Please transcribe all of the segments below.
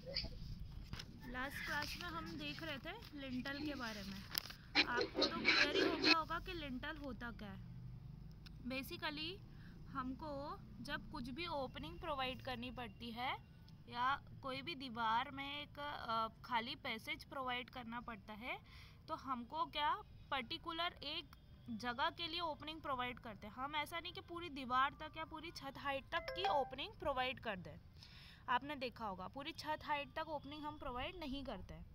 Last class में हम देख रहे थे लिंटल के बारे में। आपको तो क्लियर ही हो गया होगा कि लिंटल होता क्या है। बेसिकली हमको जब कुछ भी ओपनिंग प्रोवाइड करनी पड़ती है या कोई भी दीवार में एक खाली पैसेज प्रोवाइड करना पड़ता है, तो हमको क्या पर्टिकुलर एक जगह के लिए ओपनिंग प्रोवाइड करते हैं। हम ऐसा नहीं कि पूरी दीवार तक या पूरी छत हाइट तक की ओपनिंग प्रोवाइड कर दें। आपने देखा होगा पूरी छत हाइट तक ओपनिंग हम प्रोवाइड नहीं करते हैं।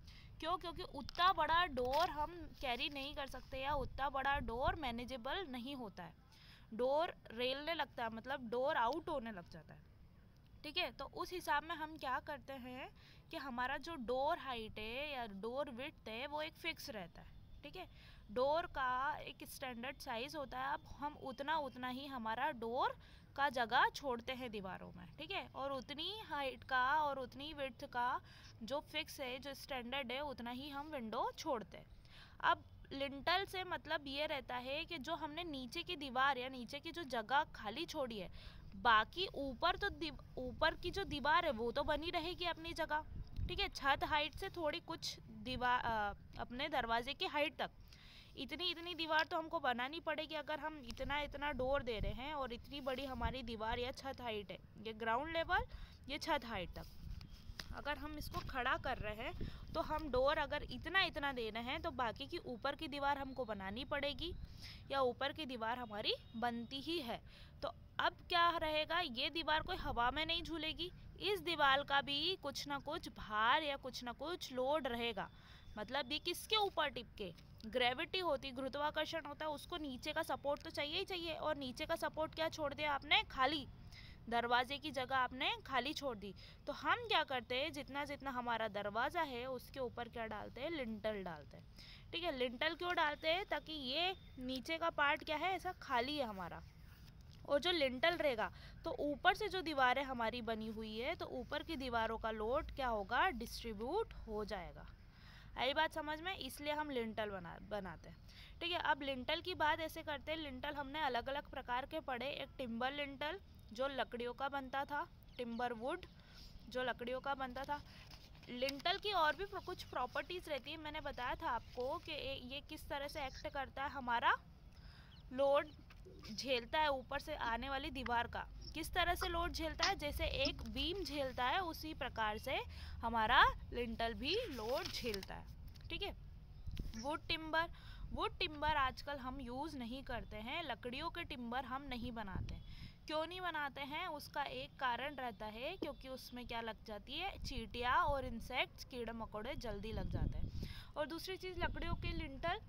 क्यों? क्योंकि उतना बड़ा डोर हम कैरी नहीं कर सकते या उतना बड़ा डोर मैनेजेबल नहीं होता है। डोर रेलने लगता है, मतलब डोर आउट होने लग जाता है। ठीक है, तो उस हिसाब में हम क्या करते हैं कि हमारा जो डोर हाइट है या डोर विड्थ है वो एक फिक्स रहता है। ठीक है, डोर का एक स्टैंडर्ड साइज होता है। अब हम उतना ही हमारा डोर का जगह छोड़ते हैं दीवारों में। ठीक है, और उतनी हाइट का और उतनी विड्थ का जो फिक्स है, जो स्टैंडर्ड है, उतना ही हम विंडो छोड़ते हैं। अब लिंटल से मतलब ये रहता है कि जो हमने नीचे की दीवार या नीचे की जो जगह खाली छोड़ी है, बाकी ऊपर तो ऊपर की जो दीवार है वो तो बनी रहेगी अपनी जगह। ठीक है, छत हाइट से थोड़ी कुछ दीवार अपने दरवाजे की हाइट तक इतनी इतनी दीवार तो हमको बनानी पड़ेगी। अगर हम इतना इतना डोर दे रहे हैं और इतनी बड़ी हमारी दीवार या छत हाइट है, ये ग्राउंड लेवल, ये छत हाइट तक अगर हम इसको खड़ा कर रहे हैं, तो हम डोर अगर इतना इतना दे रहे हैं तो बाकी की ऊपर की दीवार हमको बनानी पड़ेगी या ऊपर की दीवार हमारी बनती ही है। तो अब क्या रहेगा, ये दीवार कोई हवा में नहीं झूलेगी, इस दीवार का भी कुछ ना कुछ भार या कुछ ना कुछ लोड रहेगा। मतलब ये किसके ऊपर टिपके, ग्रेविटी होती, गुरुत्वाकर्षण होता है, उसको नीचे का सपोर्ट तो चाहिए ही चाहिए। और नीचे का सपोर्ट क्या छोड़ दिया आपने, खाली दरवाजे की जगह आपने खाली छोड़ दी। तो हम क्या करते हैं, जितना जितना हमारा दरवाज़ा है उसके ऊपर क्या डालते हैं, लिंटल डालते हैं। ठीक है, लिंटल क्यों डालते हैं, ताकि ये नीचे का पार्ट क्या है, ऐसा खाली है हमारा, और जो लिंटल रहेगा तो ऊपर से जो दीवारें हमारी बनी हुई है, तो ऊपर की दीवारों का लोड क्या होगा, डिस्ट्रीब्यूट हो जाएगा। आई बात समझ में? इसलिए हम लिंटल बनाते हैं। ठीक है, अब लिंटल की बात ऐसे करते हैं। लिंटल हमने अलग अलग प्रकार के पढ़े। एक टिम्बर लिंटल जो लकड़ियों का बनता था, टिम्बर वुड जो लकड़ियों का बनता था। लिंटल की और भी कुछ प्रॉपर्टीज़ रहती है। मैंने बताया था आपको कि ये किस तरह से एक्ट करता है, हमारा लोड झेलता है ऊपर से आने वाली दीवार का। किस तरह से लोड झेलता है, जैसे एक बीम झेलता है उसी प्रकार से हमारा लिंटल भी लोड झेलता है। ठीक है, वुड टिम्बर आजकल हम यूज़ नहीं करते हैं। लकड़ियों के टिम्बर हम नहीं बनाते। क्यों नहीं बनाते हैं, उसका एक कारण रहता है, क्योंकि उसमें क्या लग जाती है, चींटियाँ और इंसेक्ट्स, कीड़े मकोड़े जल्दी लग जाते हैं। और दूसरी चीज़, लकड़ियों के लिंटल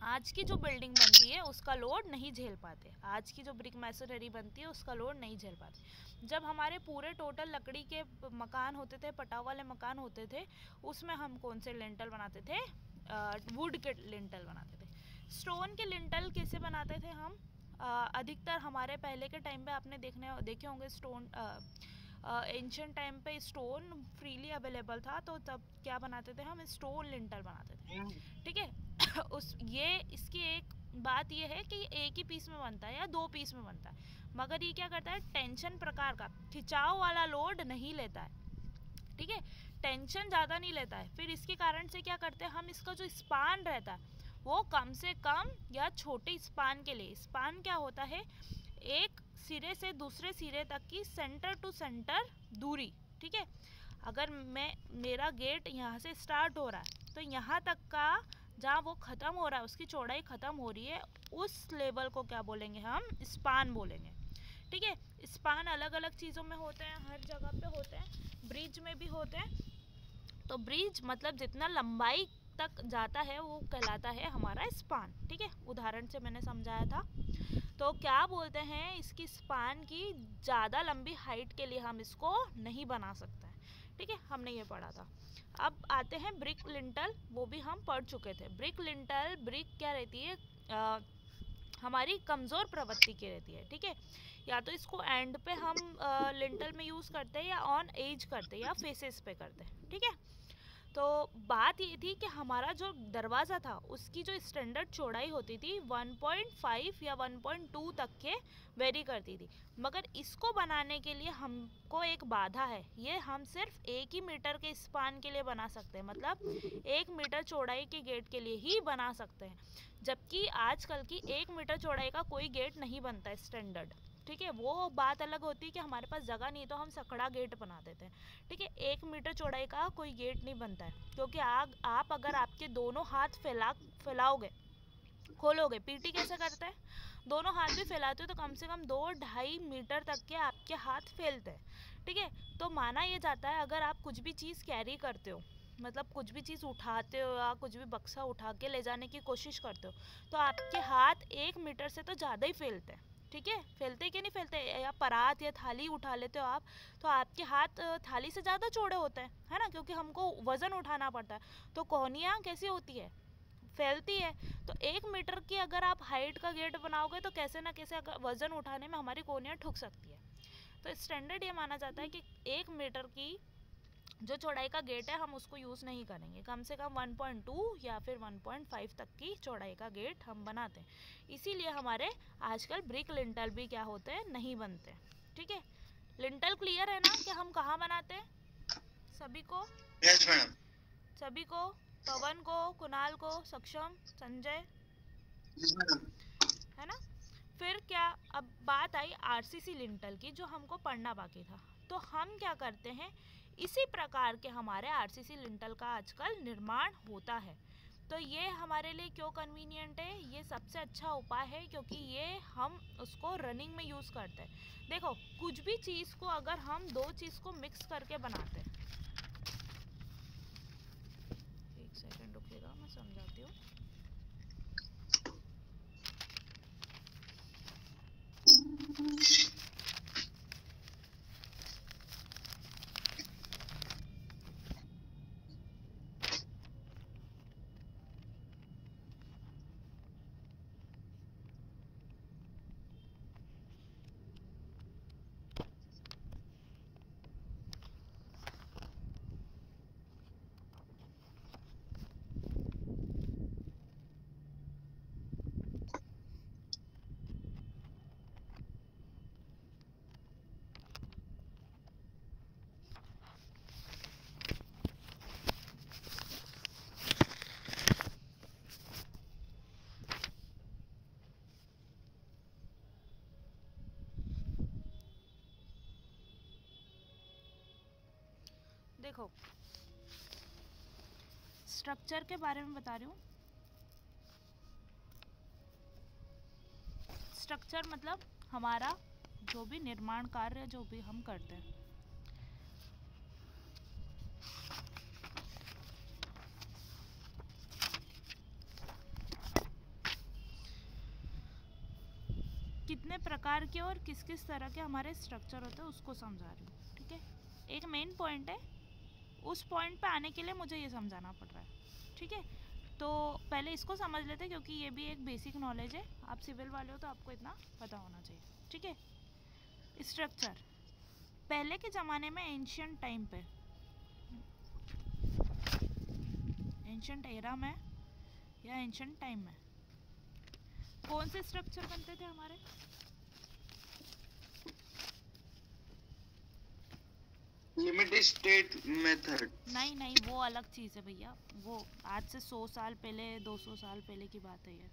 आज की जो बिल्डिंग बनती है उसका लोड नहीं झेल पाते। आज की जो ब्रिक मैसनरी बनती है उसका लोड नहीं झेल पाते। जब हमारे पूरे टोटल लकड़ी के मकान होते थे, पटाव वाले मकान होते थे, उसमें हम कौन से लिंटल बनाते थे, वुड के लिंटल बनाते थे। स्टोन के लिंटल कैसे बनाते थे हम, अधिकतर हमारे पहले के टाइम पे आपने देखे होंगे स्टोन, एंशियंट टाइम पे स्टोन फ्रीली अवेलेबल था, तो तब क्या बनाते थे हम, स्टोन लिंटल बनाते थे। ठीक है इसकी एक बात ये है कि ये एक ही पीस में बनता है या दो पीस में बनता है, मगर ये क्या करता है, टेंशन प्रकार का खिंचाव वाला लोड नहीं लेता है। ठीक है, टेंशन ज़्यादा नहीं लेता है। फिर इसके कारण से क्या करते हैं हम, इसका जो स्पान रहता है वो कम से कम या छोटे स्पान के लिए, स्पान क्या होता है, एक सिरे से दूसरे सिरे तक की सेंटर टू सेंटर दूरी। ठीक है, अगर मेरा गेट यहाँ से स्टार्ट हो रहा है तो यहाँ तक का जहाँ वो ख़त्म हो रहा है, उसकी चौड़ाई ख़त्म हो रही है, उस लेवल को क्या बोलेंगे हम, स्पान बोलेंगे। ठीक है, स्पान अलग अलग चीज़ों में होते हैं, हर जगह पे होते हैं, ब्रिज में भी होते हैं। तो ब्रिज मतलब जितना लंबाई तक जाता है वो कहलाता है हमारा स्पान। ठीक है, उदाहरण से मैंने समझाया था। तो क्या बोलते हैं, इसकी स्पान की ज़्यादा लंबी हाइट के लिए हम इसको नहीं बना सकते हैं। ठीक है, हमने ये पढ़ा था। अब आते हैं ब्रिक लिंटल, वो भी हम पढ़ चुके थे। ब्रिक लिंटल, ब्रिक क्या रहती है, हमारी कमज़ोर प्रवृत्ति की रहती है। ठीक है, या तो इसको एंड पे हम लिंटल में यूज़ करते हैं, या ऑन एज करते हैं, या फेसेस पे करते हैं। ठीक है, तो बात ये थी कि हमारा जो दरवाज़ा था उसकी जो स्टैंडर्ड चौड़ाई होती थी 1.5 या 1.2 तक के वेरी करती थी, मगर इसको बनाने के लिए हमको एक बाधा है, ये हम सिर्फ 1 ही मीटर के स्पान के लिए बना सकते हैं, मतलब 1 मीटर चौड़ाई के गेट के लिए ही बना सकते हैं, जबकि आजकल की 1 मीटर चौड़ाई का कोई गेट नहीं बनता है स्टैंडर्ड। ठीक है, वो बात अलग होती है कि हमारे पास जगह नहीं तो हम सकड़ा गेट बना देते हैं। ठीक है, 1 मीटर चौड़ाई का कोई गेट नहीं बनता है, क्योंकि आप अगर आपके दोनों हाथ फैलाओगे, खोलोगे, पीटी कैसे करते हैं, दोनों हाथ भी फैलाते हो तो कम से कम 2-2.5 मीटर तक के आपके हाथ फैलते हैं। ठीक है, तो माना ये जाता है अगर आप कुछ भी चीज़ कैरी करते हो, मतलब कुछ भी चीज़ उठाते हो या कुछ भी बक्सा उठा के ले जाने की कोशिश करते हो, तो आपके हाथ 1 मीटर से तो ज़्यादा ही फैलते हैं। ठीक है, फैलते कि नहीं फैलते, या परात या थाली उठा लेते हो आप, तो आपके हाथ थाली से ज़्यादा चौड़े होते हैं, है ना, क्योंकि हमको वज़न उठाना पड़ता है। तो कोहनियाँ कैसी होती है, फैलती है। तो 1 मीटर की अगर आप हाइट का गेट बनाओगे तो कैसे ना कैसे अगर वज़न उठाने में हमारी कोहनियाँ ठुक सकती है। तो स्टैंडर्ड ये माना जाता है कि 1 मीटर की जो चौड़ाई का गेट है हम उसको यूज़ नहीं करेंगे, कम से कम 1.2 या फिर 1.5 तक की चौड़ाई का गेट हम बनाते हैं। इसीलिए हमारे आजकल ब्रिक लिंटल भी क्या होते हैं, नहीं बनते। ठीक है, लिंटल क्लियर है ना कि हम कहाँ बनाते हैं सभी को? Yes madam. सभी को, पवन को, कुणाल को, सक्षम, संजय, है ना? फिर क्या, अब बात आई आरसीसी लिंटल की जो हमको पढ़ना बाकी था। तो हम क्या करते हैं, इसी प्रकार के हमारे आरसीसी लिंटल का आजकल निर्माण होता है। तो ये हमारे लिए क्यों कन्वीनियंट है, ये सबसे अच्छा उपाय है क्योंकि ये हम उसको रनिंग में यूज़ करते हैं। देखो, कुछ भी चीज़ को अगर हम दो चीज़ को मिक्स करके बनाते हैं, एक सेकंड रुकिएगा मैं समझाती हूँ। देखो, स्ट्रक्चर के बारे में बता रही हूँ। स्ट्रक्चर मतलब हमारा जो भी निर्माण कार्य जो भी हम करते हैं, कितने प्रकार के और किस किस तरह के हमारे स्ट्रक्चर होते हैं उसको समझा रही हूँ। ठीक है, एक मेन पॉइंट है, उस पॉइंट पे आने के लिए मुझे ये समझाना पड़ रहा है। ठीक है, तो पहले इसको समझ लेते हैं क्योंकि ये भी एक बेसिक नॉलेज है, आप सिविल वाले हो तो आपको इतना पता होना चाहिए। ठीक है, स्ट्रक्चर पहले के ज़माने में एंशियंट टाइम पे, एंशियंट एरा में या एंशियंट टाइम में कौन से स्ट्रक्चर बनते थे हमारे? Limited state method. नहीं नहीं, वो अलग चीज़ है भैया, वो आज से 100 साल पहले 200 साल पहले की बात है ये।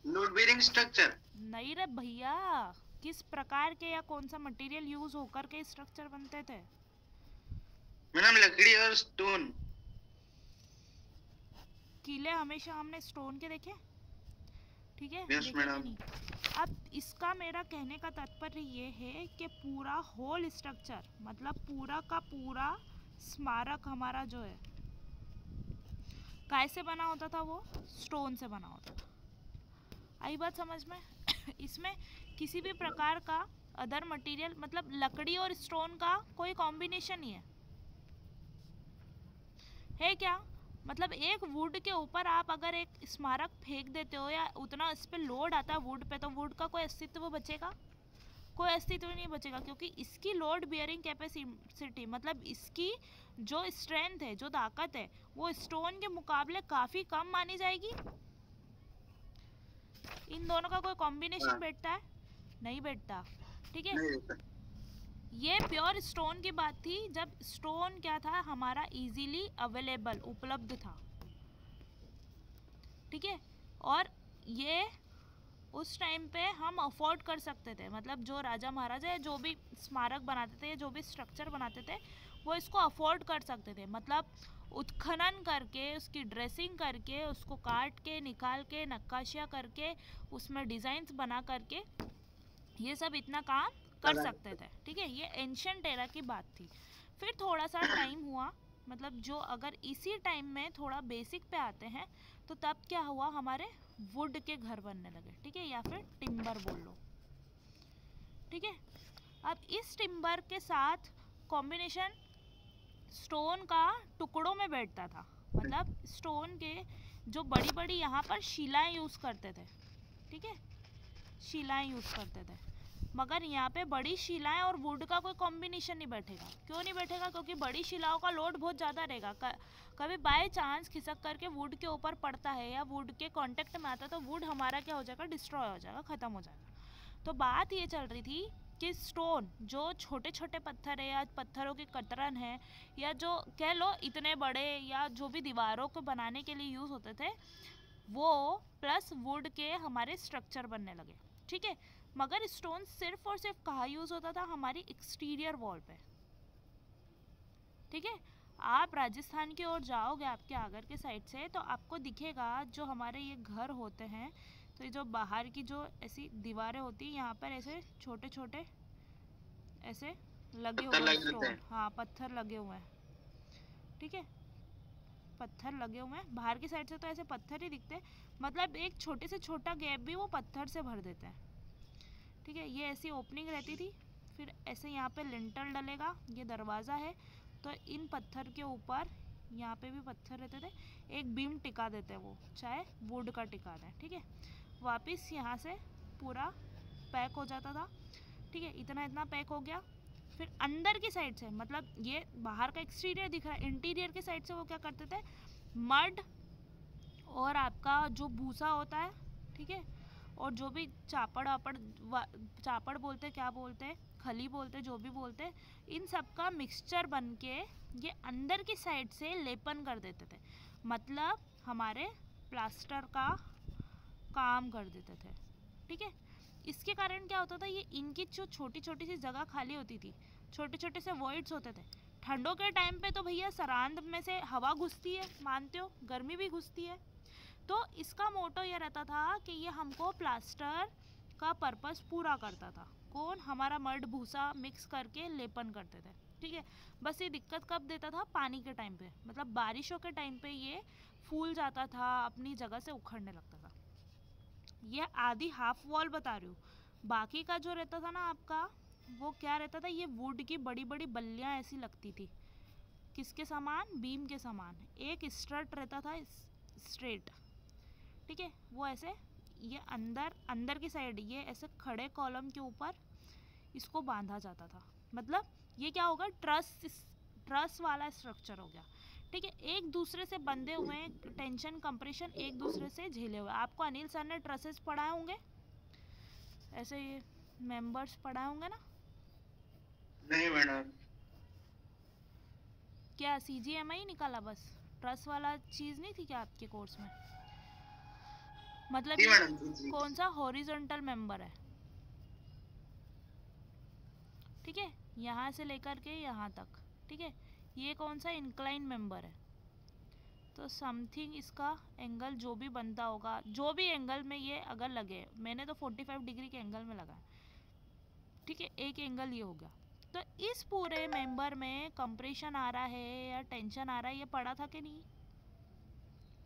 लोड बेरिंग स्ट्रक्चर नहीं रे भैया, किस प्रकार के या कौन सा मटेरियल यूज होकर के स्ट्रक्चर बनते थे? मैडम लकड़ी और स्टोन। किले हमेशा हमने स्टोन के देखे, ठीक है, यस देखे मैडम। नहीं। अब इसका मेरा कहने का तात्पर्य ये है कि पूरा होल स्ट्रक्चर मतलब पूरा का पूरा स्मारक हमारा जो है काय से बना होता था, वो स्टोन से बना होता था। आई बात समझ में? इसमें किसी भी प्रकार का अदर मटेरियल मतलब लकड़ी और स्टोन का कोई कॉम्बिनेशन नहीं है क्या? मतलब एक वुड के ऊपर आप अगर एक स्मारक फेंक देते हो या उतना इस पे लोड आता है वुड पे, तो वुड का कोई अस्तित्व बचेगा? कोई अस्तित्व नहीं बचेगा, क्योंकि इसकी लोड बियरिंग कैपेसिटी मतलब इसकी जो स्ट्रेंथ है, जो ताकत है, वो स्टोन के मुकाबले काफ़ी कम मानी जाएगी। इन दोनों का कोई कॉम्बिनेशन बैठता है? नहीं बैठता। ठीक है, ये प्योर स्टोन की बात थी, जब स्टोन क्या था हमारा इजीली अवेलेबल, उपलब्ध था। ठीक है, और ये उस टाइम पे हम अफोर्ड कर सकते थे, मतलब जो राजा महाराजा जो भी स्मारक बनाते थे, जो भी स्ट्रक्चर बनाते थे, वो इसको अफोर्ड कर सकते थे। मतलब उत्खनन करके, उसकी ड्रेसिंग करके, उसको काट के निकाल के, नक्काशियाँ करके, उसमें डिज़ाइंस बना करके ये सब इतना काम कर सकते थे। ठीक है, ये एंशिएंट एरा की बात थी। फिर थोड़ा सा टाइम हुआ, मतलब जो अगर इसी टाइम में थोड़ा बेसिक पे आते हैं, तो तब क्या हुआ, हमारे वुड के घर बनने लगे। ठीक है, या फिर टिम्बर बोल लो। ठीक है, अब इस टिम्बर के साथ कॉम्बिनेशन स्टोन का टुकड़ों में बैठता था। मतलब स्टोन के जो बड़ी बड़ी यहाँ पर शिलाएं यूज़ करते थे। ठीक है, शिलाएं यूज़ करते थे, मगर यहाँ पे बड़ी शिलाएं और वुड का कोई कॉम्बिनेशन नहीं बैठेगा। क्यों नहीं बैठेगा? क्योंकि बड़ी शिलाओं का लोड बहुत ज़्यादा रहेगा। कभी बाय चांस खिसक करके वुड के ऊपर पड़ता है या वुड के कांटेक्ट में आता है, तो वुड हमारा क्या हो जाएगा, डिस्ट्रॉय हो जाएगा, ख़त्म हो जाएगा। तो बात ये चल रही थी कि स्टोन जो छोटे छोटे पत्थर है, या पत्थरों की कतरन है, या जो कह लो इतने बड़े, या जो भी दीवारों को बनाने के लिए यूज़ होते थे, वो प्लस वुड के हमारे स्ट्रक्चर बनने लगे। ठीक है, मगर स्टोन सिर्फ और सिर्फ कहाँ यूज़ होता था, हमारी एक्सटीरियर वॉल पे। ठीक है, आप राजस्थान की ओर जाओगे आपके आगर के साइड से, तो आपको दिखेगा जो हमारे ये घर होते हैं, तो ये जो बाहर की जो ऐसी दीवारें होती हैं, यहाँ पर ऐसे छोटे छोटे ऐसे लगे हुए हैं स्टोन। हाँ, पत्थर लगे हुए हैं। ठीक है, पत्थर लगे हुए हैं। बाहर की साइड से तो ऐसे पत्थर ही दिखते हैं, मतलब एक छोटे से छोटा गैप भी वो पत्थर से भर देते हैं। ठीक है, ये ऐसी ओपनिंग रहती थी। फिर ऐसे यहाँ पे लिंटल डलेगा, ये दरवाज़ा है, तो इन पत्थर के ऊपर यहाँ पे भी पत्थर रहते थे, एक बीम टिका देते हैं, वो चाहे वुड का टिका दें। ठीक है, वापस यहाँ से पूरा पैक हो जाता था। ठीक है, इतना इतना पैक हो गया। फिर अंदर की साइड से, मतलब ये बाहर का एक्सटीरियर दिख रहा है, इंटीरियर की साइड से वो क्या करते थे, मड और आपका जो भूसा होता है, ठीक है, और जो भी चापड़ वापड़, चापड़ बोलते, क्या बोलते हैं, खली बोलते, जो भी बोलते, इन सब का मिक्सचर बन के ये अंदर की साइड से लेपन कर देते थे। मतलब हमारे प्लास्टर का काम कर देते थे। ठीक है, इसके कारण क्या होता था, ये इनकी जो छोटी छोटी सी जगह खाली होती थी, छोटे छोटे से वॉइड्स होते थे। ठंडों के टाइम पे तो भैया सरांद में से हवा घुसती है, मानते हो, गर्मी भी घुसती है। तो इसका मोटो ये रहता था कि ये हमको प्लास्टर का पर्पस पूरा करता था। कौन? हमारा मड भूसा मिक्स करके लेपन करते थे। ठीक है, बस ये दिक्कत कब देता था, पानी के टाइम पे, मतलब बारिशों के टाइम पे ये फूल जाता था, अपनी जगह से उखड़ने लगता था। ये आधी हाफ वॉल बता रही हूँ। बाकी का जो रहता था ना आपका, वो क्या रहता था, ये वुड की बड़ी बड़ी बल्लियाँ ऐसी लगती थी। किसके समान? बीम के समान। एक स्ट्रट रहता था स्ट्रेट। ठीक है, वो ऐसे ये अंदर की साइड ये ऐसे खड़े कॉलम के ऊपर इसको बांधा जाता था। मतलब ये क्या होगा, ट्रस वाला स्ट्रक्चर हो गया। ठीक है, एक दूसरे से बंधे हुए हैं, टेंशन कंप्रेशन एक दूसरे से झेले हुए। आपको अनिल सर ने ट्रसेस पढ़ाए होंगे, ऐसे ये मेंबर्स पढ़ाए होंगे ना? नहीं मैडम। क्या CGMI निकाला बस? ट्रस वाला चीज़ नहीं थी क्या आपके कोर्स में? मतलब ये कौन सा हॉरिजॉन्टल मेंबर है? ठीक है, यहाँ से लेकर के यहाँ तक। ठीक है, ये कौन सा इंक्लाइन मेंबर है? तो समथिंग इसका एंगल जो भी बनता होगा, जो भी एंगल में ये अगर लगे, मैंने तो 45 डिग्री के एंगल में लगा। ठीक है, एक एंगल ये हो गया। तो इस पूरे मेंबर में कंप्रेशन आ रहा है या टेंशन आ रहा है, ये पढ़ा था कि नहीं?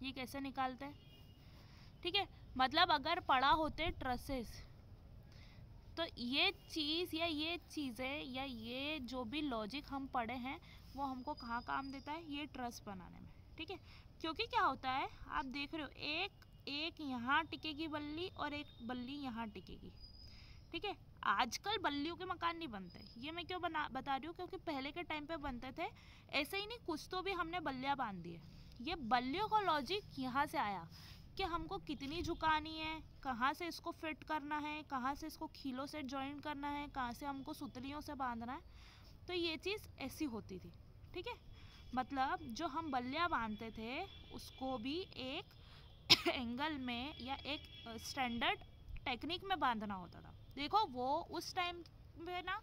ये कैसे निकालते हैं? ठीक है, मतलब अगर पढ़ा होते ट्रसेस, तो ये चीज़ या ये चीज़ें या ये जो भी लॉजिक हम पढ़े हैं, वो हमको कहाँ काम देता है, ये ट्रस बनाने में। ठीक है, क्योंकि क्या होता है, आप देख रहे हो, एक यहाँ टिकेगी बल्ली और एक बल्ली यहाँ टिकेगी। ठीक है, आजकल बल्लियों के मकान नहीं बनते। ये मैं क्यों बता रही हूँ, क्योंकि पहले के टाइम पे बनते थे। ऐसे ही नहीं, कुछ तो भी हमने बल्लियाँ बांध दी है। ये बल्लियों का लॉजिक यहाँ से आया कि हमको कितनी झुकानी है, कहाँ से इसको फिट करना है, कहाँ से इसको खीलों से जॉइन करना है, कहाँ से हमको सुतलियों से बांधना है। तो ये चीज़ ऐसी होती थी, ठीक है। मतलब जो हम बल्लियाँ बांधते थे उसको भी एक एंगल में या एक स्टैंडर्ड टेक्निक में बांधना होता था। देखो वो उस टाइम में ना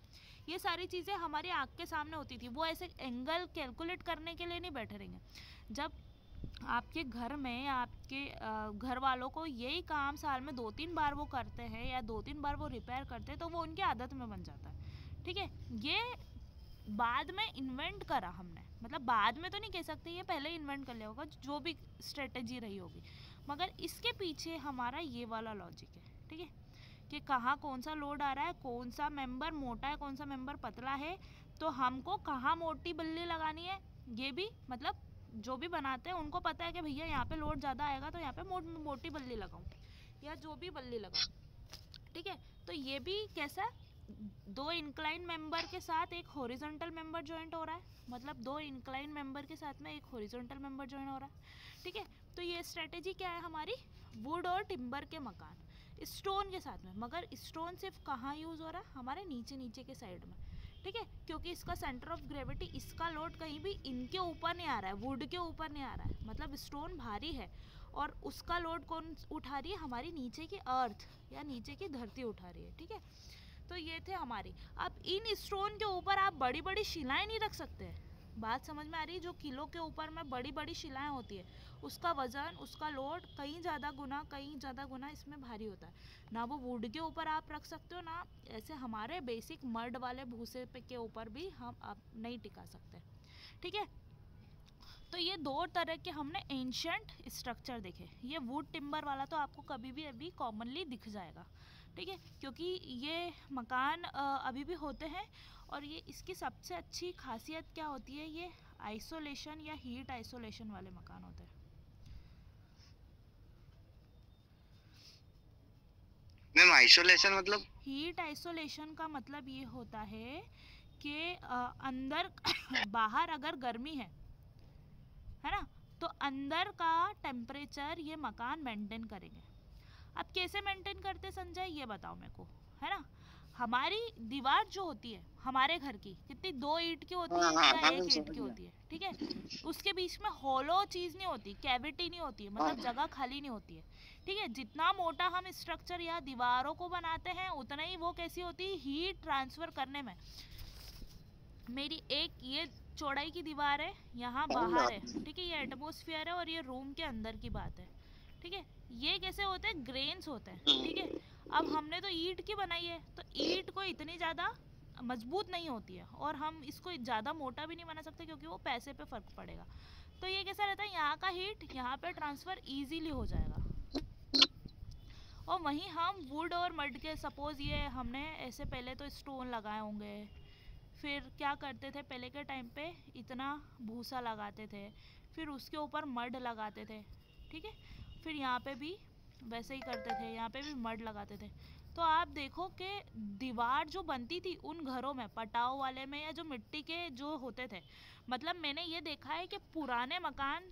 ये सारी चीज़ें हमारी आँख के सामने होती थी। वो ऐसे एंगल कैलकुलेट करने के लिए नहीं बैठे रहेंगे। जब आपके घर में आपके घर वालों को यही काम साल में 2-3 बार वो करते हैं या 2-3 बार वो रिपेयर करते हैं, तो वो उनकी आदत में बन जाता है, ठीक है। ये बाद में इन्वेंट करा हमने, मतलब बाद में तो नहीं कह सकते, ये पहले इन्वेंट कर लिया होगा जो भी स्ट्रेटजी रही होगी, मगर इसके पीछे हमारा ये वाला लॉजिक है, ठीक है, कि कहाँ कौन सा लोड आ रहा है, कौन सा मेंबर मोटा है, कौन सा मेंबर पतला है, तो हमको कहाँ मोटी बल्ली लगानी है। ये भी मतलब जो भी बनाते हैं उनको पता है कि भैया यहाँ पे लोड ज़्यादा आएगा तो यहाँ पे मोटी बल्ली लगाऊँ या जो भी बल्ली लगाऊँ, ठीक है। तो ये भी कैसा, दो इंक्लाइन मेंबर के साथ एक हॉरिजॉन्टल मेंबर जॉइंट हो रहा है, मतलब दो इंक्लाइन मेंबर के साथ में एक हॉरिजॉन्टल मेंबर जॉइन हो रहा है, ठीक है। तो ये स्ट्रेटेजी क्या है हमारी, वुड और टिम्बर के मकान स्टोन के साथ में, मगर स्टोन सिर्फ कहाँ यूज़ हो रहा है, हमारे नीचे नीचे के साइड में, ठीक है, क्योंकि इसका सेंटर ऑफ ग्रेविटी, इसका लोड कहीं भी इनके ऊपर नहीं आ रहा है, वुड के ऊपर नहीं आ रहा है, मतलब स्टोन भारी है और उसका लोड कौन उठा रही है, हमारी नीचे की अर्थ या नीचे की धरती उठा रही है, ठीक है। तो ये थे हमारी। अब इन स्टोन के ऊपर आप बड़ी बड़ी शिलाएं नहीं रख सकते, बात समझ में आ रही है। जो किलो के ऊपर में बड़ी बड़ी शिलाएं होती है, उसका वजन, उसका लोड कहीं ज़्यादा गुना इसमें भारी होता है ना। वो वुड के ऊपर आप रख सकते हो ना, ऐसे हमारे बेसिक मड वाले भूसे पे के ऊपर भी हम आप नहीं टिका सकते, ठीक है। तो ये दो तरह के हमने एंशियंट स्ट्रक्चर देखे। ये वुड टिम्बर वाला तो आपको कभी भी अभी कॉमनली दिख जाएगा, ठीक है, क्योंकि ये मकान अभी भी होते हैं। और ये इसकी सबसे अच्छी खासियत क्या होती है, ये आइसोलेशन या हीट आइसोलेशन वाले मकान होते हैं। मैम आइसोलेशन मतलब? हीट आइसोलेशन का मतलब ये होता है कि अंदर बाहर अगर गर्मी है ना, तो अंदर का टेम्परेचर ये मकान मेंटेन करेंगे। अब कैसे मेंटेन करते संजय, ये बताओ मेरे को, है ना। हमारी दीवार जो होती है हमारे घर की कितनी, 2 ईंट की होती है या 1 ईंट की होती है, ठीक है। उसके बीच में हॉलो चीज़ नहीं होती, कैविटी नहीं होती है, मतलब जगह खाली नहीं होती है, ठीक है। जितना मोटा हम स्ट्रक्चर या दीवारों को बनाते हैं उतना ही वो कैसी होती है, हीट ट्रांसफ़र करने में। मेरी एक ये चौड़ाई की दीवार है, यहाँ बाहर है, ठीक है, ये एटमॉस्फेयर है और ये रूम के अंदर की बात है, ठीक है। ये कैसे होते हैं, ग्रेन्स होते हैं, ठीक है। अब हमने तो ईंट की बनाई है, तो ईंट को इतनी ज़्यादा मजबूत नहीं होती है और हम इसको ज़्यादा मोटा भी नहीं बना सकते क्योंकि वो पैसे पे फ़र्क पड़ेगा। तो ये कैसा रहता है, यहाँ का हीट यहाँ पे ट्रांसफ़र ईजीली हो जाएगा। और वहीं हम वुड और मड के, सपोज़ ये हमने ऐसे पहले तो स्टोन लगाए होंगे, फिर क्या करते थे पहले के टाइम पे, इतना भूसा लगाते थे, फिर उसके ऊपर मड लगाते थे, ठीक है। फिर यहाँ पे भी वैसे ही करते थे, यहाँ पे भी मड लगाते थे। तो आप देखो कि दीवार जो बनती थी उन घरों में, पटाव वाले में या जो मिट्टी के जो होते थे, मतलब मैंने ये देखा है कि पुराने मकान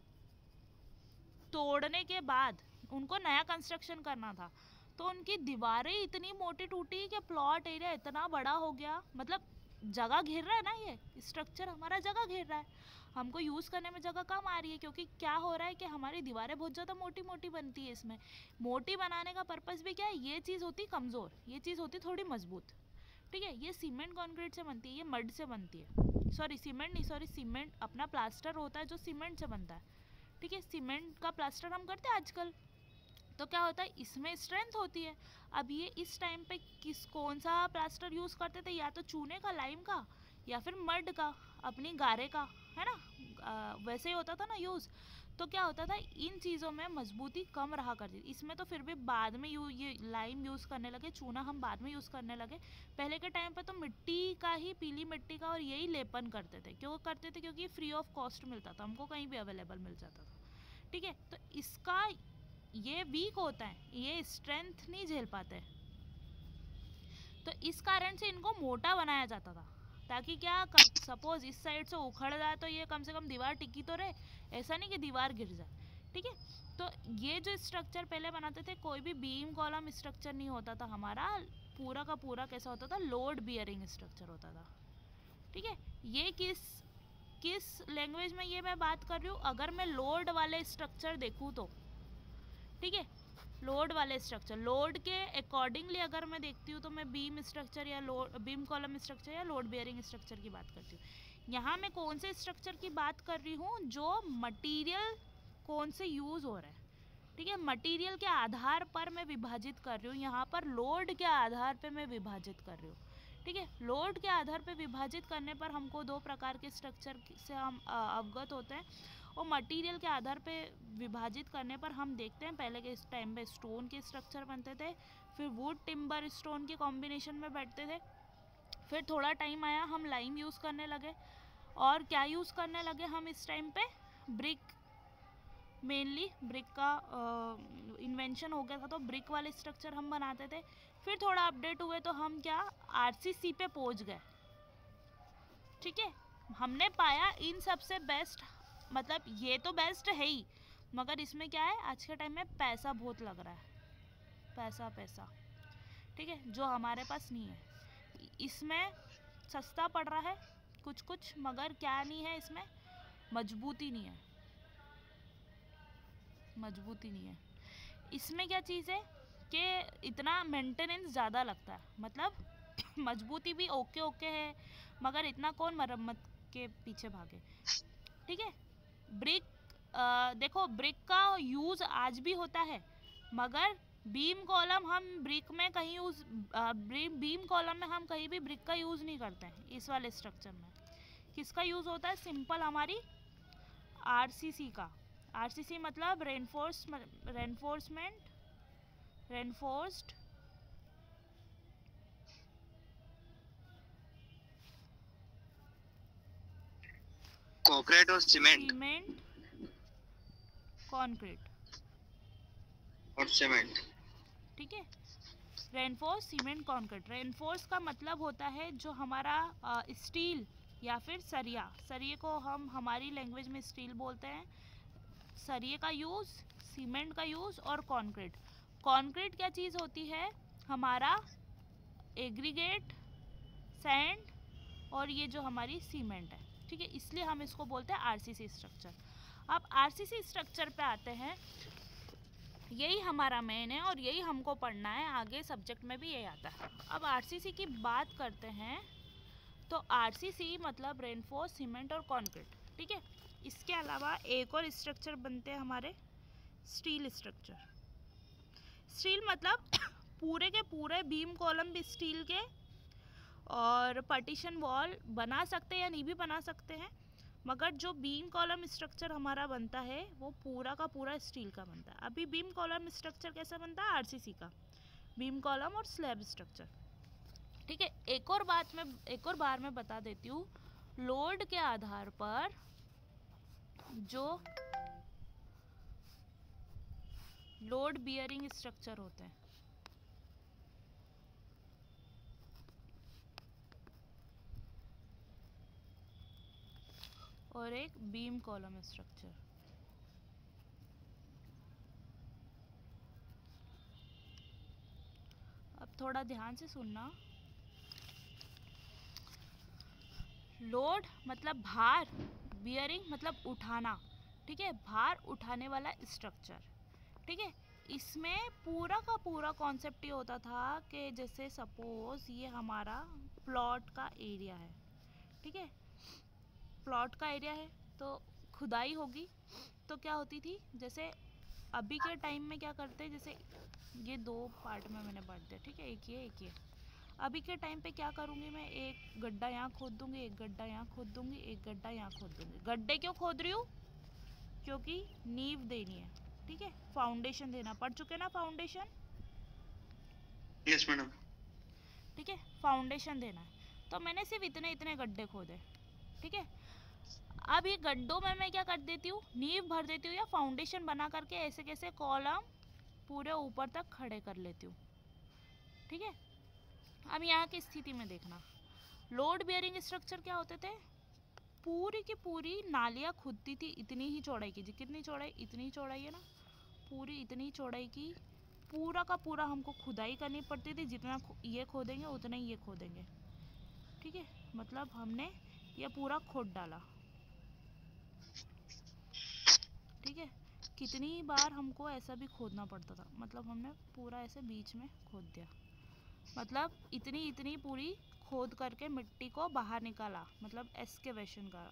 तोड़ने के बाद उनको नया कंस्ट्रक्शन करना था, तो उनकी दीवारें इतनी मोटी टूटी कि प्लॉट एरिया इतना बड़ा हो गया, मतलब जगह घेर रहा है ना, ये स्ट्रक्चर हमारा जगह घेर रहा है, हमको यूज़ करने में जगह कम आ रही है, क्योंकि क्या हो रहा है कि हमारी दीवारें बहुत ज़्यादा मोटी मोटी बनती है। इसमें मोटी बनाने का पर्पस भी क्या है, ये चीज़ होती कमज़ोर, ये चीज़ होती थोड़ी मजबूत, ठीक है। ये सीमेंट कंक्रीट से बनती है, ये मड से बनती है, सॉरी सीमेंट नहीं, सॉरी सीमेंट अपना प्लास्टर होता है जो सीमेंट से बनता है, ठीक है। सीमेंट का प्लास्टर हम करते हैं आजकल, तो क्या होता है इसमें स्ट्रेंथ होती है। अब ये इस टाइम पे कौन सा प्लास्टर यूज़ करते थे, या तो चूने का, लाइम का, या फिर मड का, अपनी गारे का, है ना, वैसे ही होता था ना यूज़। तो क्या होता था, इन चीज़ों में मजबूती कम रहा करती थी। इसमें तो फिर भी बाद में ये लाइम यूज़ करने लगे, चूना हम बाद में यूज़ करने लगे। पहले के टाइम पे तो मिट्टी का ही, पीली मिट्टी का और यही लेपन करते थे। क्यों करते थे, क्योंकि फ्री ऑफ कॉस्ट मिलता था, हमको कहीं भी अवेलेबल मिल जाता था, ठीक है। तो इसका ये वीक होता है, ये स्ट्रेंथ नहीं झेल पाते, तो इस कारण से इनको मोटा बनाया जाता था, ताकि क्या सपोज इस साइड से उखड़ जाए तो ये कम से कम दीवार टिकी तो रहे, ऐसा नहीं कि दीवार गिर जाए, ठीक है। तो ये जो स्ट्रक्चर पहले बनाते थे, कोई भी बीम कॉलम स्ट्रक्चर नहीं होता था हमारा, पूरा का पूरा कैसा होता था, लोड बियरिंग स्ट्रक्चर होता था, ठीक है। ये किस लैंग्वेज में ये मैं बात कर रही हूँ, अगर मैं लोड वाले स्ट्रक्चर देखूँ तो, ठीक है, लोड वाले स्ट्रक्चर, लोड के अकॉर्डिंगली अगर मैं देखती हूँ तो मैं बीम स्ट्रक्चर या बीम कॉलम स्ट्रक्चर या लोड बियरिंग स्ट्रक्चर की बात करती हूँ। यहाँ मैं कौन से स्ट्रक्चर की बात कर रही हूँ, जो मटेरियल कौन से यूज़ हो रहा है, ठीक है, मटेरियल के आधार पर मैं विभाजित कर रही हूँ, यहाँ पर लोड के आधार पर मैं विभाजित कर रही हूँ, ठीक है। लोड के आधार पर विभाजित करने पर हमको दो प्रकार के स्ट्रक्चर से हम अवगत होते हैं, और मटेरियल के आधार पे विभाजित करने पर हम देखते हैं पहले के इस टाइम पे स्टोन के स्ट्रक्चर बनते थे, फिर वुड टिम्बर स्टोन के कॉम्बिनेशन में बैठते थे, फिर थोड़ा टाइम आया हम लाइम यूज़ करने लगे, और क्या यूज़ करने लगे हम इस टाइम पे, ब्रिक, मेनली ब्रिक का इन्वेंशन हो गया था, तो ब्रिक वाले स्ट्रक्चर हम बनाते थे। फिर थोड़ा अपडेट हुए तो हम क्या आरसीसी पे पहुंच गए, ठीक है। हमने पाया इन सबसे बेस्ट, मतलब ये तो बेस्ट है ही, मगर इसमें क्या है, आज के टाइम में पैसा बहुत लग रहा है, पैसा पैसा, ठीक है, जो हमारे पास नहीं है। इसमें सस्ता पड़ रहा है कुछ कुछ, मगर क्या नहीं है इसमें, मजबूती नहीं है, मजबूती नहीं है। इसमें क्या चीज़ है कि इतना मेंटेनेंस ज़्यादा लगता है, मतलब मजबूती भी ओके ओके है, मगर इतना कौन मरम्मत के पीछे भागे, ठीक है। ब्रिक देखो, ब्रिक का यूज़ आज भी होता है, मगर बीम कॉलम हम ब्रिक में कहीं यूज़, बीम कॉलम में हम कहीं भी ब्रिक का यूज़ नहीं करते हैं। इस वाले स्ट्रक्चर में किसका यूज़ होता है, सिंपल हमारी आरसीसी का। आरसीसी मतलब रेनफोर्स्ड कंक्रीट और सीमेंट कंक्रीट और सीमेंट, ठीक है। रेनफोर्स सीमेंट कंक्रीट, रेनफोर्स का मतलब होता है जो हमारा स्टील या फिर सरिया, सरिये को हम हमारी लैंग्वेज में स्टील बोलते हैं, सरिये का यूज़, सीमेंट का यूज़, और कंक्रीट। कंक्रीट क्या चीज़ होती है, हमारा एग्रीगेट, सैंड, और ये जो हमारी सीमेंट है, ठीक है, इसलिए हम इसको बोलते हैं आरसीसी स्ट्रक्चर। अब आरसीसी स्ट्रक्चर पे आते हैं, यही हमारा मेन है और यही हमको पढ़ना है, आगे सब्जेक्ट में भी यही आता है। अब आरसीसी की बात करते हैं, तो आरसीसी मतलब रेनफोर्स सीमेंट और कंक्रीट, ठीक है। इसके अलावा एक और स्ट्रक्चर बनते हैं हमारे, स्टील स्ट्रक्चर। स्टील मतलब पूरे के पूरे बीम कॉलम भी स्टील के, और पार्टीशन वॉल बना सकते हैं या नहीं भी बना सकते हैं, मगर जो बीम कॉलम स्ट्रक्चर हमारा बनता है वो पूरा का पूरा स्टील का बनता है। अभी बीम कॉलम स्ट्रक्चर कैसा बनता है, आरसीसी का, बीम कॉलम और स्लैब स्ट्रक्चर, ठीक है। एक और बार मैं बता देती हूँ, लोड के आधार पर जो लोड बियरिंग स्ट्रक्चर होते हैं, और एक बीम कॉलम स्ट्रक्चर। अब थोड़ा ध्यान से सुनना, लोड मतलब भार, बियरिंग मतलब उठाना, ठीक है, भार उठाने वाला स्ट्रक्चर, ठीक है। इसमें पूरा का पूरा कॉन्सेप्ट ये होता था कि जैसे सपोज ये हमारा प्लॉट का एरिया है, ठीक है, प्लॉट का एरिया है तो खुदाई होगी, तो क्या होती थी, जैसे अभी के टाइम में क्या करते हैं, जैसे ये दो पार्ट में मैंने बांट दिया, ठीक है, एक ये। अभी के टाइम पे क्या करूँगी मैं, एक गड्ढा यहाँ खोद दूँगी, एक गड्ढा यहाँ खोद दूँगी, एक गड्ढा यहाँ खोद दूँगी। गड्ढे क्यों खोद रही हूँ, क्योंकि नींव देनी है, ठीक है, फाउंडेशन देना। पढ़ चुके ना फाउंडेशन, यस मैडम, ठीक है, फाउंडेशन देना है। तो मैंने सिर्फ इतने गड्ढे खोदे, ठीक है। अब ये गड्ढों में मैं क्या कर देती हूँ, नींव भर देती हूँ या फाउंडेशन बना करके ऐसे कैसे कॉलम पूरे ऊपर तक खड़े कर लेती हूँ, ठीक है। अब यहाँ की स्थिति में देखना, लोड बेयरिंग स्ट्रक्चर क्या होते थे, पूरी की पूरी नालियाँ खुदती थी इतनी ही चौड़ाई की, कितनी चौड़ाई, इतनी चौड़ाई है ना, पूरी इतनी चौड़ाई की, पूरा का पूरा हमको खुदाई करनी पड़ती थी, जितना ये खोदेंगे उतना ही ये खोदेंगे, ठीक है। मतलब हमने ये पूरा खोद डाला, ठीक है। कितनी बार हमको ऐसा भी खोदना पड़ता था, मतलब हमने पूरा ऐसे बीच में खोद दिया, मतलब इतनी इतनी पूरी खोद करके मिट्टी को बाहर निकाला, मतलब एक्सकेवेशन का,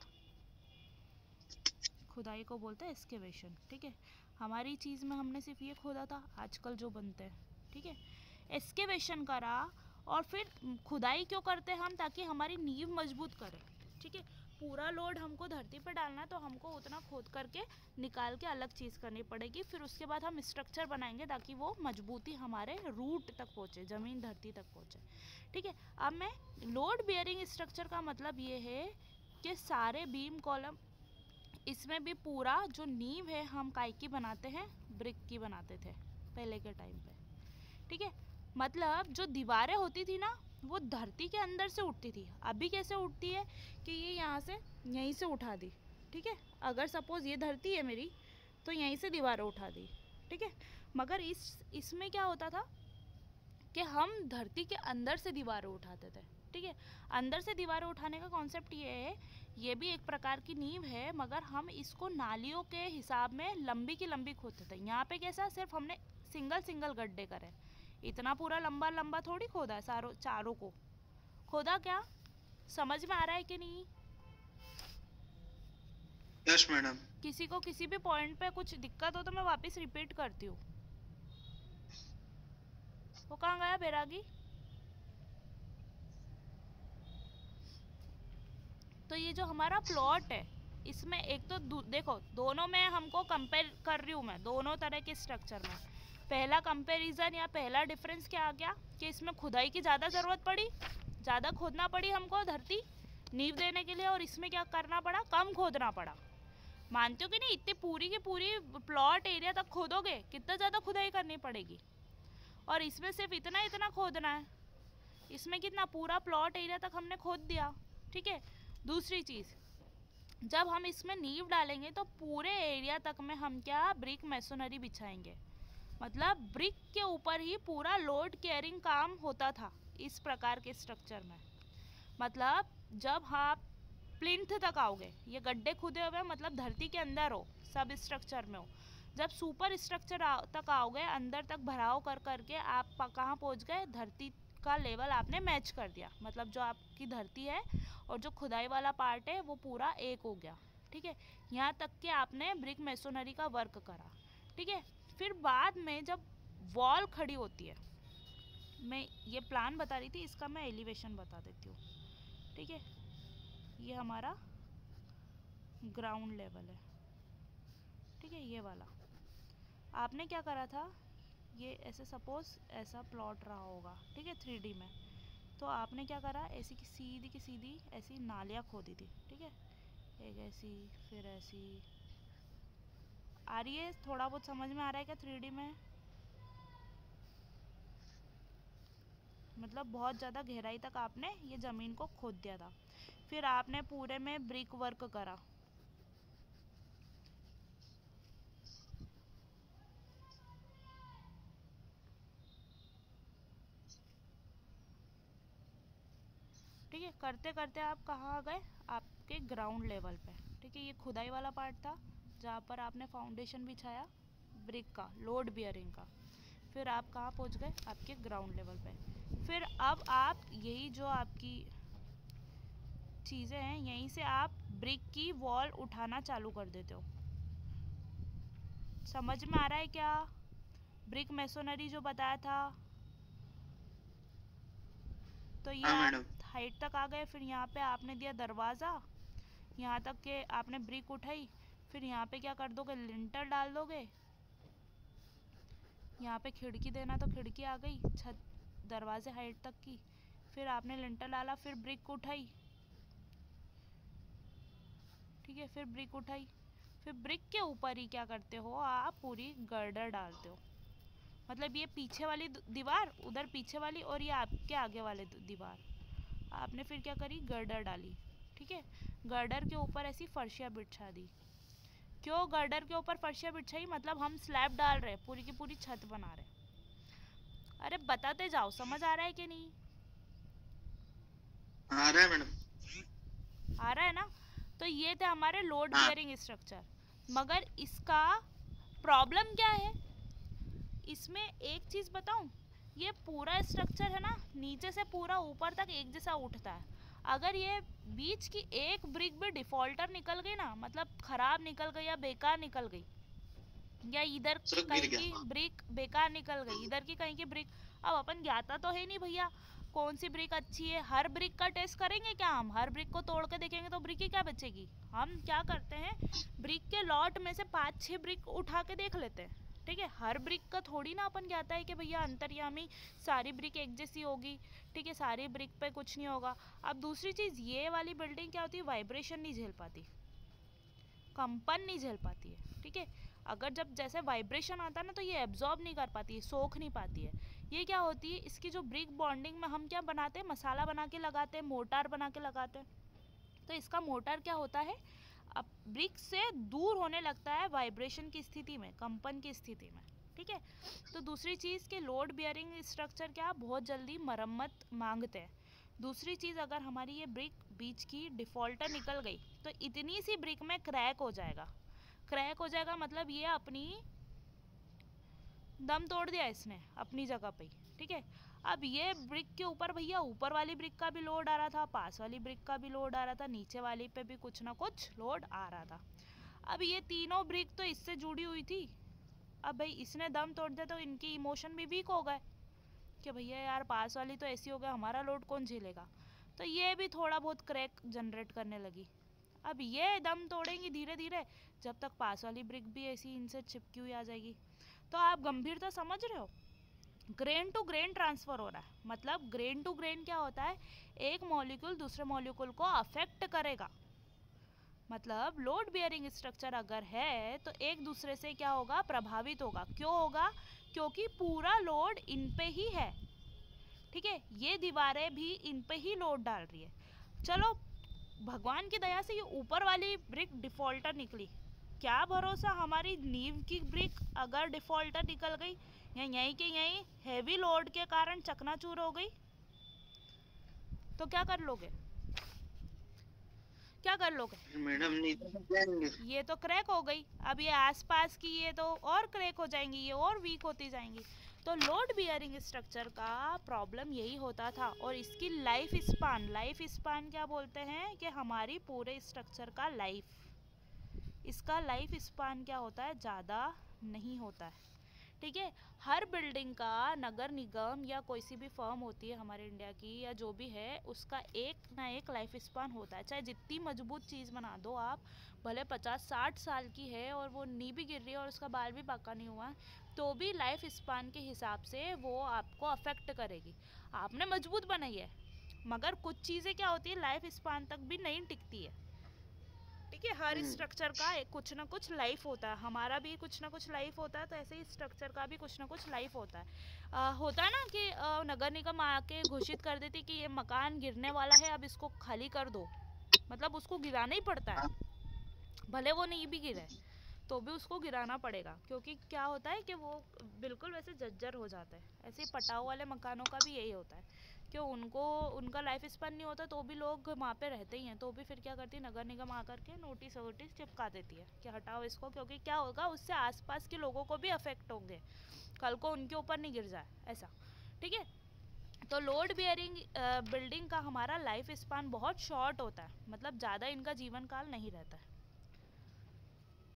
खुदाई को बोलते हैं एक्सकेवेशन, ठीक है। हमारी चीज़ में हमने सिर्फ ये खोदा था, आजकल जो बनते हैं, ठीक है। एक्सकेवेशन करा, और फिर खुदाई क्यों करते हैं हम, ताकि हमारी नींव मजबूत करे, ठीक है। पूरा लोड हमको धरती पर डालना, तो हमको उतना खोद करके निकाल के अलग चीज़ करनी पड़ेगी, फिर उसके बाद हम स्ट्रक्चर बनाएंगे ताकि वो मजबूती हमारे रूट तक पहुँचे, ज़मीन धरती तक पहुँचे, ठीक है। अब मैं लोड बेयरिंग स्ट्रक्चर का मतलब ये है कि सारे बीम कॉलम, इसमें भी पूरा जो नींव है हम काय की बनाते हैं, ब्रिक की बनाते थे पहले के टाइम पे, ठीक है। मतलब जो दीवारें होती थी ना, वो धरती के अंदर से उठती थी। अभी कैसे उठती है कि ये यहाँ से यहीं से उठा दी, ठीक है। अगर सपोज ये धरती है मेरी, तो यहीं से दीवारें उठा दी, ठीक है। मगर इसमें क्या होता था कि हम धरती के अंदर से दीवारें उठाते थे, ठीक है। अंदर से दीवारें उठाने का कॉन्सेप्ट ये है, ये भी एक प्रकार की नींव है, मगर हम इसको नालियों के हिसाब में लंबी की लंबी खोदते थे। यहाँ पे कैसा, सिर्फ हमने सिंगल सिंगल गड्ढे करे, इतना पूरा लंबा लंबा थोड़ी खोदा है, चारों को खोदा। क्या समझ में आ रहा है कि नहीं? Yes madam. किसी को किसी भी पॉइंट पे कुछ दिक्कत हो तो मैं वापस रिपीट करती हूँ। वो कहाँ गया बैरागी? तो ये जो हमारा प्लॉट है, इसमें एक तो देखो, दोनों में हमको कंपेयर कर रही हूँ मैं, दोनों तरह के स्ट्रक्चर में। पहला कंपैरिजन या पहला डिफरेंस क्या आ गया कि इसमें खुदाई की ज़्यादा ज़रूरत पड़ी, ज़्यादा खोदना पड़ी हमको धरती नींव देने के लिए, और इसमें क्या करना पड़ा, कम खोदना पड़ा। मानते हो कि नहीं? इतनी पूरी की पूरी प्लॉट एरिया तक खोदोगे, कितना ज़्यादा खुदाई करनी पड़ेगी, और इसमें सिर्फ इतना इतना खोदना है। इसमें कितना, पूरा प्लॉट एरिया तक हमने खोद दिया, ठीक है। दूसरी चीज़, जब हम इसमें नींव डालेंगे तो पूरे एरिया तक में हम क्या, ब्रिक मैसोनरी बिछाएंगे। मतलब ब्रिक के ऊपर ही पूरा लोड केयरिंग काम होता था इस प्रकार के स्ट्रक्चर में। मतलब जब आप प्लिंथ तक आओगे, ये गड्ढे खुदे हुए मतलब धरती के अंदर हो, सब स्ट्रक्चर में हो, जब सुपर स्ट्रक्चर तक आओगे, अंदर तक भराव कर करके आप कहाँ पहुँच गए, धरती का लेवल आपने मैच कर दिया। मतलब जो आपकी धरती है और जो खुदाई वाला पार्ट है वो पूरा एक हो गया, ठीक है। यहाँ तक कि आपने ब्रिक मैसोनरी का वर्क करा, ठीक है। फिर बाद में जब वॉल खड़ी होती है, मैं ये प्लान बता रही थी, इसका मैं एलिवेशन बता देती हूँ, ठीक है। ये हमारा ग्राउंड लेवल है, ठीक है, ये वाला। आपने क्या करा था, ये ऐसे सपोज ऐसा प्लॉट रहा होगा, ठीक है, 3D में। तो आपने क्या करा, ऐसी की सीधी ऐसी नालियाँ खोदी थी, ठीक है। एक ऐसी, फिर ऐसी। आ रही है, थोड़ा बहुत समझ में आ रहा है क्या 3D में? मतलब बहुत ज़्यादा गहराई तक आपने ये ज़मीन को खोद दिया था। फिर आपने पूरे में ब्रिक वर्क करा, ठीक है। करते करते आप कहाँ आ गए, आपके ग्राउंड लेवल पे, ठीक है। ये खुदाई वाला पार्ट था जहाँ पर आपने फाउंडेशन बिछाया ब्रिक का, लोड बियरिंग का। फिर आप कहाँ पहुँच गए, आपके ग्राउंड लेवल पे। फिर अब आप यही जो आपकी चीज़ें हैं, यहीं से आप ब्रिक की वॉल उठाना चालू कर देते हो। समझ में आ रहा है क्या? ब्रिक मैसोनरी जो बताया था, तो ये आप हाइट तक आ गए। फिर यहाँ पे आपने दिया दरवाज़ा, यहाँ तक के आपने ब्रिक उठाई। फिर यहाँ पे क्या कर दोगे, लिंटर डाल दोगे। यहाँ पे खिड़की देना तो खिड़की आ गई, छत दरवाजे हाइट तक की। फिर आपने लिंटर डाला, फिर ब्रिक उठाई, ठीक है। फिर ब्रिक उठाई, फिर ब्रिक के ऊपर ही क्या करते हो आप, पूरी गर्डर डालते हो। मतलब ये पीछे वाली दीवार, उधर पीछे वाली, और ये आपके आगे वाले दीवार। आपने फिर क्या करी, गर्डर डाली, ठीक है। गर्डर के ऊपर ऐसी फर्शियाँ बिछा दी। क्यों गर्डर के ऊपर फर्शियाँ बिछाई, मतलब हम स्लैब डाल रहे हैं, पूरी की पूरी छत बना रहे। अरे बताते जाओ, समझ आ रहा है कि नहीं? आ रहा है मैडम। आ रहा है ना? तो ये थे हमारे लोड हाँ। Bearing structure. मगर इसका प्रॉब्लम क्या है, इसमें एक चीज़ बताऊं, ये पूरा स्ट्रक्चर है ना, नीचे से पूरा ऊपर तक एक जैसा उठता है। अगर ये बीच की एक ब्रिक भी डिफॉल्टर निकल गई ना, मतलब खराब निकल गई या बेकार निकल गई, या इधर सब कहीं गिर की गया। ब्रिक बेकार निकल गई, इधर की कहीं की ब्रिक, अब अपन ज्ञाता तो है नहीं भैया कौन सी ब्रिक अच्छी है। हर ब्रिक का टेस्ट करेंगे क्या हम? हर ब्रिक को तोड़ के देखेंगे तो ब्रिक ही क्या बचेगी। हम क्या करते हैं, ब्रिक के लॉट में से 5-6 ब्रिक उठा के देख लेते हैं, ठीक है। हर ब्रिक का थोड़ी ना अपन कहता है कि भैया अंतर्यामी सारी ब्रिक एक जैसी होगी, ठीक है, सारी ब्रिक पे कुछ नहीं होगा। अब दूसरी चीज़, ये वाली बिल्डिंग क्या होती है, वाइब्रेशन नहीं झेल पाती, कंपन नहीं झेल पाती है, ठीक है। अगर जब जैसे वाइब्रेशन आता है ना, तो ये एब्जॉर्ब नहीं कर पाती है, सोख नहीं पाती है। ये क्या होती है, इसकी जो ब्रिक बॉन्डिंग में हम क्या बनाते हैं, मसाला बना के लगाते हैं, मोटार बना के लगाते हैं। तो इसका मोटार क्या होता है, अब ब्रिक से दूर होने लगता है वाइब्रेशन की स्थिति में, कंपन की स्थिति में, ठीक है। तो दूसरी चीज़ के लोड बियरिंग स्ट्रक्चर क्या बहुत जल्दी मरम्मत मांगते हैं। दूसरी चीज़, अगर हमारी ये ब्रिक बीच की डिफ़ॉल्टर निकल गई तो इतनी सी ब्रिक में क्रैक हो जाएगा। क्रैक हो जाएगा मतलब ये अपनी दम तोड़ दिया इसने अपनी जगह पे, ठीक है। अब ये ब्रिक के ऊपर भैया ऊपर वाली ब्रिक का भी लोड आ रहा था, पास वाली ब्रिक का भी लोड आ रहा था, नीचे वाली पे भी कुछ ना कुछ लोड आ रहा था। अब ये तीनों ब्रिक तो इससे जुड़ी हुई थी। अब भाई इसने दम तोड़ दिया तो इनकी इमोशन भी वीक हो गए कि भैया यार पास वाली तो ऐसी हो गया, हमारा लोड कौन झेलेगा। तो ये भी थोड़ा बहुत क्रैक जनरेट करने लगी। अब ये दम तोड़ेंगी धीरे धीरे, जब तक पास वाली ब्रिक भी ऐसी इनसे चिपकी हुई आ जाएगी। तो आप गंभीरता समझ रहे हो, ग्रेन टू ग्रेन ट्रांसफर हो रहा है। मतलब ग्रेन टू ग्रेन क्या होता है, एक मॉलिक्यूल दूसरे मॉलिक्यूल को अफेक्ट करेगा। मतलब लोड बियरिंग स्ट्रक्चर अगर है तो एक दूसरे से क्या होगा, प्रभावित होगा। क्यों होगा, क्योंकि पूरा लोड इन पे ही है, ठीक है। ये दीवारें भी इन पे ही लोड डाल रही है। चलो भगवान की दया से ये ऊपर वाली ब्रिक डिफॉल्टर निकली, क्या भरोसा हमारी नींव की ब्रिक अगर डिफॉल्टर निकल गई या यहीं के यहीं हैवी लोड के कारण चकनाचूर हो गई तो क्या कर लोगे, क्या कर लोगे? मैडम नीचे जाएंगे। ये तो क्रैक हो गई, अब ये आसपास की ये तो और क्रैक हो जाएंगी, ये और वीक होती जाएंगी। तो लोड बियरिंग स्ट्रक्चर का प्रॉब्लम यही होता था। और इसकी लाइफ स्पान क्या बोलते हैं कि हमारी पूरे स्ट्रक्चर का लाइफ, इसका लाइफ स्पान क्या होता है, ज़्यादा नहीं होता है, ठीक है। हर बिल्डिंग का नगर निगम या कोई सी भी फर्म होती है हमारे इंडिया की या जो भी है, उसका एक ना एक लाइफ स्पान होता है। चाहे जितनी मजबूत चीज़ बना दो आप, भले 50-60 साल की है और वो नी भी गिर रही है और उसका बाल भी पक्का नहीं हुआ, तो भी लाइफ स्पान के हिसाब से वो आपको अफेक्ट करेगी। आपने मजबूत बनाई है, मगर कुछ चीज़ें क्या होती है लाइफ स्पान तक भी नहीं टिकती है, ठीक है। हर स्ट्रक्चर का एक कुछ ना कुछ लाइफ होता है, हमारा भी कुछ ना कुछ लाइफ होता है, तो ऐसे ही स्ट्रक्चर का भी कुछ ना कुछ लाइफ होता है। होता है ना कि नगर निगम आके घोषित कर देती कि ये मकान गिरने वाला है, अब इसको खाली कर दो, मतलब उसको गिराना ही पड़ता है, भले वो नहीं भी गिरे तो भी उसको गिराना पड़ेगा। क्योंकि क्या होता है कि वो बिल्कुल वैसे जर्जर हो जाता है। ऐसे पटाव वाले मकानों का भी यही होता है कि उनको उनका लाइफ स्पैन नहीं होता, तो भी लोग वहाँ पे रहते ही हैं, तो भी फिर क्या करती है नगर निगम आकर के नोटिस वोटिस चिपका देती है कि हटाओ इसको। क्योंकि क्या होगा, उससे आसपास के लोगों को भी अफेक्ट होंगे, कल को उनके ऊपर नहीं गिर जाए ऐसा, ठीक है। तो लोड बियरिंग बिल्डिंग का हमारा लाइफ स्पान बहुत शॉर्ट होता है, मतलब ज़्यादा इनका जीवन काल नहीं रहता है।